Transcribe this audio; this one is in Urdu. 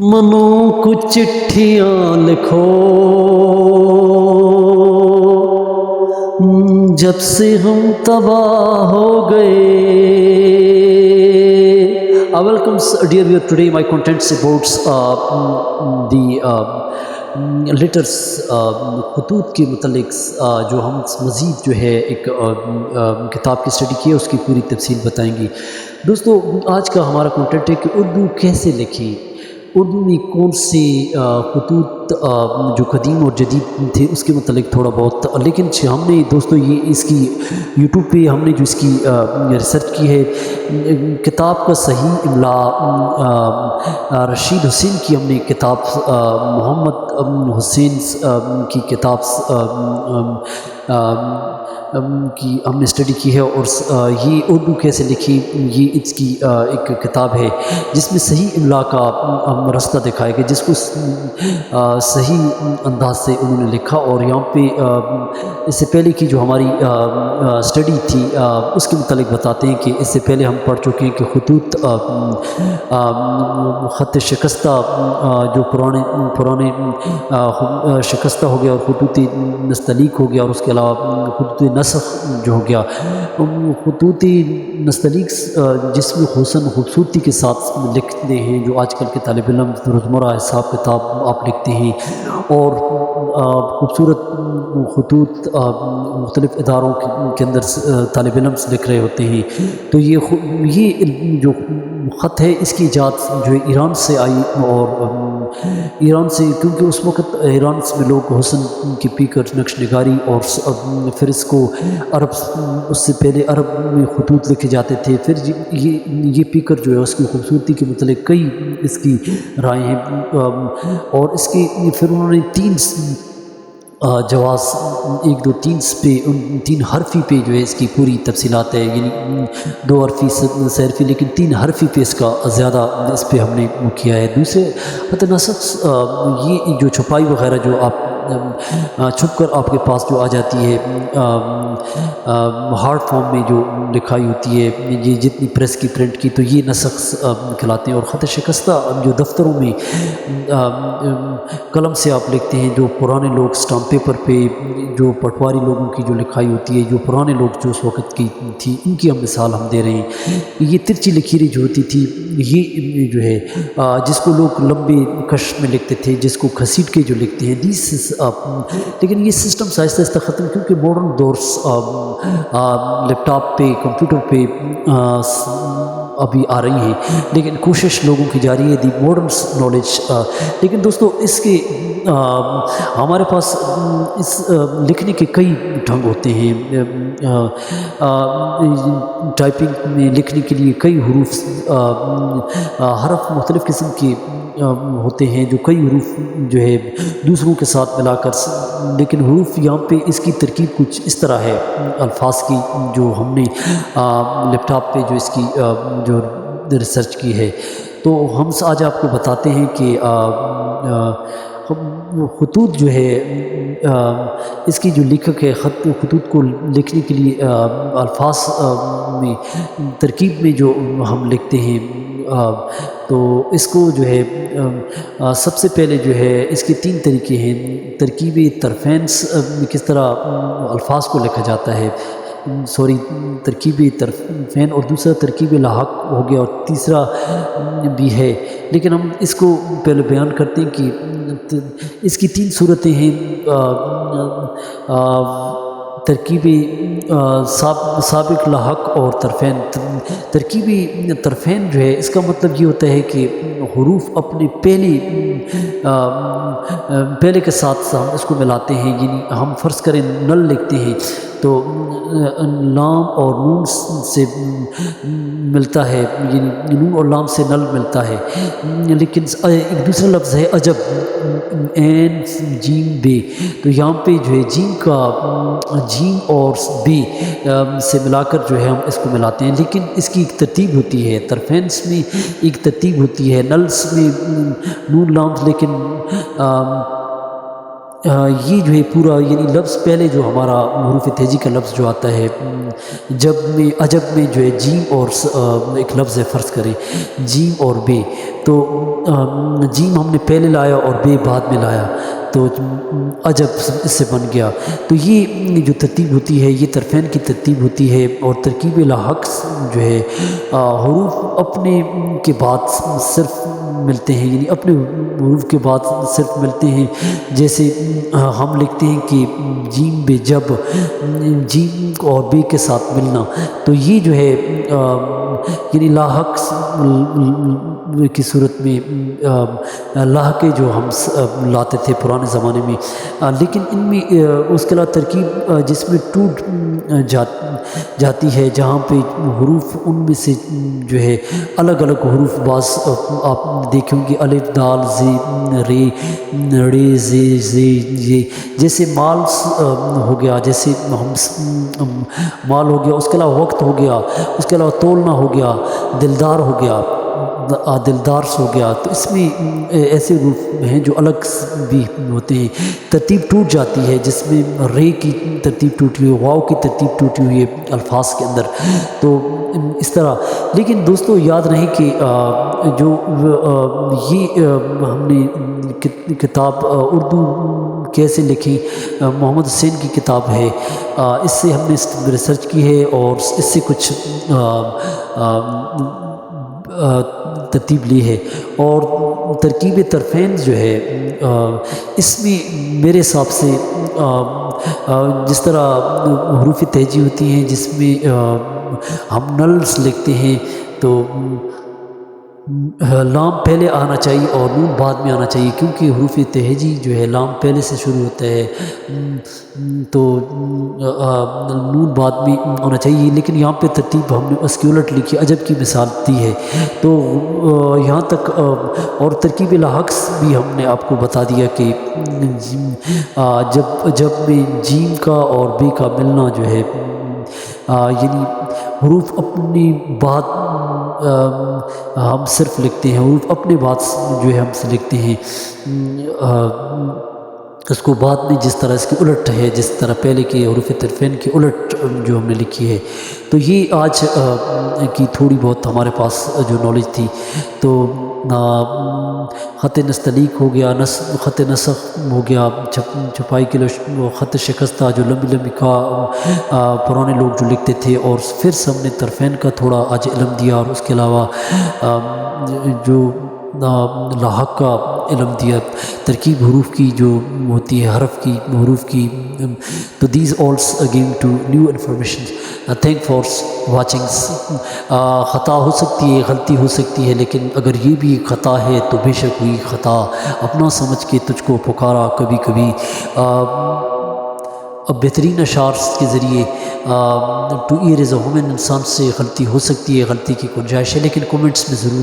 منوں کو چٹھیاں لکھو جب سے ہم تباہ ہو گئے. Welcome dear viewer, today my contents about the letters خطوط کے متعلق جو ہم مزید جو ہے ایک کتاب کی اسٹڈی کی ہے اس کی پوری تفصیل بتائیں گے. دوستو آج کا ہمارا کنٹینٹ ہے کہ اردو کیسے لکھی، اردو میں کون سے خطوط جو قدیم اور جدید تھے اس کے متعلق تھوڑا بہت. لیکن ہم نے دوستو یہ اس کی یوٹیوب پہ ہم نے جو اس کی ریسرچ کی ہے، کتاب کا صحیح املا رشید حسین کی ہم نے کتاب، محمد حسین کی کتاب کی ہم نے اسٹڈی کی ہے، اور یہ اردو کیسے لکھی یہ اس کی ایک کتاب ہے جس میں صحیح املا کا راستہ دکھایا گیا، جس کو صحیح انداز سے انہوں نے لکھا. اور یہاں پہ اس سے پہلے کی جو ہماری اسٹڈی تھی اس کے متعلق بتاتے ہیں کہ اس سے پہلے ہم پڑھ چکے ہیں کہ خطوط خط شکستہ جو پرانے شکستہ ہو گیا، اور خطوط نستعلیق ہو گیا، اور اس کے علاوہ خطوط نسخ جو ہو گیا. خطوط نستعلیق جس میں حسن خوبصورتی کے ساتھ لکھتے ہیں، جو آج کل کے طالب علم روزمرہ حساب کتاب آپ لکھتے ہیں، اور خوبصورت خطوط مختلف اداروں کے اندر طالب علم لکھ رہے ہوتے ہیں. تو یہ جو خط ہے اس کی ایجاد جو ہے ایران سے آئی، اور ایران سے، کیونکہ اس وقت ایران میں لوگ حسن کی پیکر نقش نگاری، اور پھر اس کو عرب، اس سے پہلے عرب میں خطوط لکھے جاتے تھے. پھر یہ پیکر جو ہے اس کی خوبصورتی کے متعلق کئی اس کی رائے ہیں، اور اس کی پھر انہوں نے تین جواز، 1 2 3 پہ، 3 حرفی پہ جو ہے اس کی پوری تفصیلات ہے، یعنی 2 حرفی صرفی، لیکن 3 حرفی پہ اس کا زیادہ اس پہ ہم نے کیا ہے. دوسرے خط نسخ، یہ جو چھپائی وغیرہ جو آپ چھپ کر آپ کے پاس جو آ جاتی ہے ہارڈ فارم میں جو لکھائی ہوتی ہے، یہ جتنی پریس کی پرنٹ کی، تو یہ نسخ کہلاتے ہیں. اور خط شکستہ جو دفتروں میں قلم سے آپ لکھتے ہیں، جو پرانے لوگ اسٹامپ پیپر پہ، جو پٹواری لوگوں کی جو لکھائی ہوتی ہے، جو پرانے لوگ جو اس وقت کی تھی، ان کی ہم مثال ہم دے رہے ہیں. یہ ترچی لکیریں جو ہوتی تھی، یہ جو ہے جس کو لوگ لمبے کش میں لکھتے تھے، جس کو گھسیٹ کے جو لکھتے ہیں، لیکن یہ سسٹم آہستہ آہستہ ختم، کیونکہ ماڈرن دورس لیپ ٹاپ پہ، کمپیوٹر پہ ابھی آ رہی ہیں، لیکن کوشش لوگوں کی جاری ہے دی ماڈرن نالج. لیکن دوستو اس کے ہمارے پاس اس لکھنے کے کئی ڈھنگ ہوتے ہیں. ٹائپنگ میں لکھنے کے لیے کئی حرف مختلف قسم کے ہوتے ہیں، جو کئی حروف جو ہے دوسروں کے ساتھ ملا کر، لیکن حروف یہاں پہ اس کی ترکیب کچھ اس طرح ہے الفاظ کی، جو ہم نے لیپ ٹاپ پہ جو اس کی جو ریسرچ کی ہے. تو ہم آج آپ کو بتاتے ہیں کہ خطوط جو ہے اس کی جو لکھک ہے، خطوط کو لکھنے کے لیے الفاظ میں ترکیب میں جو ہم لکھتے ہیں، تو اس کو جو ہے سب سے پہلے جو ہے اس کے 3 طریقے ہیں. ترکیب طرفین میں کس طرح الفاظ کو لکھا جاتا ہے، ترکیب طرفین، اور دوسرا ترکیب لاحق ہو گیا، اور تیسرا بھی ہے. لیکن ہم اس کو پہلے بیان کرتے ہیں کہ اس کی 3 صورتیں ہیں. ترکیبی سابق، لاحق اور طرفین. ترکیبی طرفین جو ہے اس کا مطلب یہ ہوتا ہے کہ حروف اپنے پہلے کے ساتھ ہم اس کو ملاتے ہیں. یعنی ہم فرض کریں نل لکھتے ہیں تو لام اور نون سے ملتا ہے، یعنی نون اور لام سے نل ملتا ہے. لیکن ایک دوسرا لفظ ہے عجب، عین جیم بے، تو یہاں پہ جو ہے جیم کا جیم اور بے سے ملا کر جو ہے ہم اس کو ملاتے ہیں. لیکن اس کی ایک ترتیب ہوتی ہے، طرفینس میں ایک ترتیب ہوتی ہے، نلس میں نون لام، لیکن یہ جو ہے پورا یعنی لفظ پہلے جو ہمارا حروف تہجی کا لفظ جو آتا ہے جب میں عجب میں جو ہے جیم اور ایک لفظ ہے فرض کریں جیم اور بے، تو جیم ہم نے پہلے لایا اور بے بعد میں لایا تو عجب اس سے بن گیا۔ تو یہ جو ترتیب ہوتی ہے یہ طرفین کی ترتیب ہوتی ہے، اور ترکیب لاحق جو ہے حروف اپنے کے بعد صرف ملتے ہیں، یعنی اپنے حروف کے بعد صرف ملتے ہیں۔ جیسے ہم لکھتے ہیں کہ جیم بے جب، جیم اور بے کے ساتھ ملنا، تو یہ جو ہے یعنی لاحق کی صورت میں لاحقے جو ہم لاتے تھے پرانے زمانے میں، لیکن ان میں اس کے علاوہ ترکیب جس میں ٹوٹ جاتی ہے، جہاں پہ حروف ان میں سے جو ہے الگ الگ حروف بعض آپ دیکھیں گے الف دال زی رے رے زے زے یہ، جیسے مال ہو گیا، جیسے ہم مال ہو گیا، اس کے علاوہ وقت ہو گیا، اس کے علاوہ تولنا ہو گیا، دلدار ہو گیا، دلدار ہو گیا، تو اس میں ایسے حروف ہیں جو الگ بھی ہوتے ہیں، ترتیب ٹوٹ جاتی ہے، جس میں رے کی ترتیب ٹوٹی ہوئی ہے، واو کی ترتیب ٹوٹی ہوئی ہے الفاظ کے اندر، تو اس طرح۔ لیکن دوستو یاد رہے کہ جو یہ ہم نے کتاب اردو کیسے لکھی محمد حسین کی کتاب ہے، اس سے ہم نے ریسرچ کی ہے اور اس سے کچھ ترتیب لی ہے، اور ترکیب طرفین جو ہے اس میں میرے حساب سے جس طرح حروف تہجی ہوتی ہیں جس میں ہم نلس لکھتے ہیں تو لام پہلے آنا چاہیے اور نون بعد میں آنا چاہیے، کیونکہ حروف تہجی جو ہے لام پہلے سے شروع ہوتا ہے تو نون بعد میں ہونا چاہیے، لیکن یہاں پہ ترتیب ہم نے اس کی الٹ لکھی، عجب کی مثال دی ہے، تو یہاں تک۔ اور ترکیب لاحق بھی ہم نے آپ کو بتا دیا کہ جب میں جیم کا اور بے کا ملنا جو ہے یعنی حروف اپنی بات ہم صرف لکھتے ہیں، حروف اپنے بات جو ہے ہم سے لکھتے ہیں، اس کو بعد میں جس طرح اس کی الٹ ہے، جس طرح پہلے کے حروف طرفین کی الٹ جو ہم نے لکھی ہے، تو یہ آج کی تھوڑی بہت ہمارے پاس جو نالج تھی۔ تو خط نستعلیق ہو گیا، خط نسخ ہو گیا، چھپائی کے لیے خط شکستہ جو لمبی لمبی کا پرانے لوگ جو لکھتے تھے، اور پھر ہم نے طرفین کا تھوڑا آج علم دیا، اور اس کے علاوہ جو لاحق کا علم دیا، ترکیب حروف کی جو ہوتی ہے، حرف کی حروف کی، تو these also give to new information. Thank for watching. خطا ہو سکتی ہے، غلطی ہو سکتی ہے، لیکن اگر یہ بھی خطا ہے تو بے شک ہوئی خطا، اپنا سمجھ کے تجھ کو پکارا کبھی کبھی۔ اب بہترین اشعار کے ذریعے to err is a human, انسان سے غلطی ہو سکتی ہے، غلطی کی گنجائش ہے، لیکن کومنٹس میں ضرور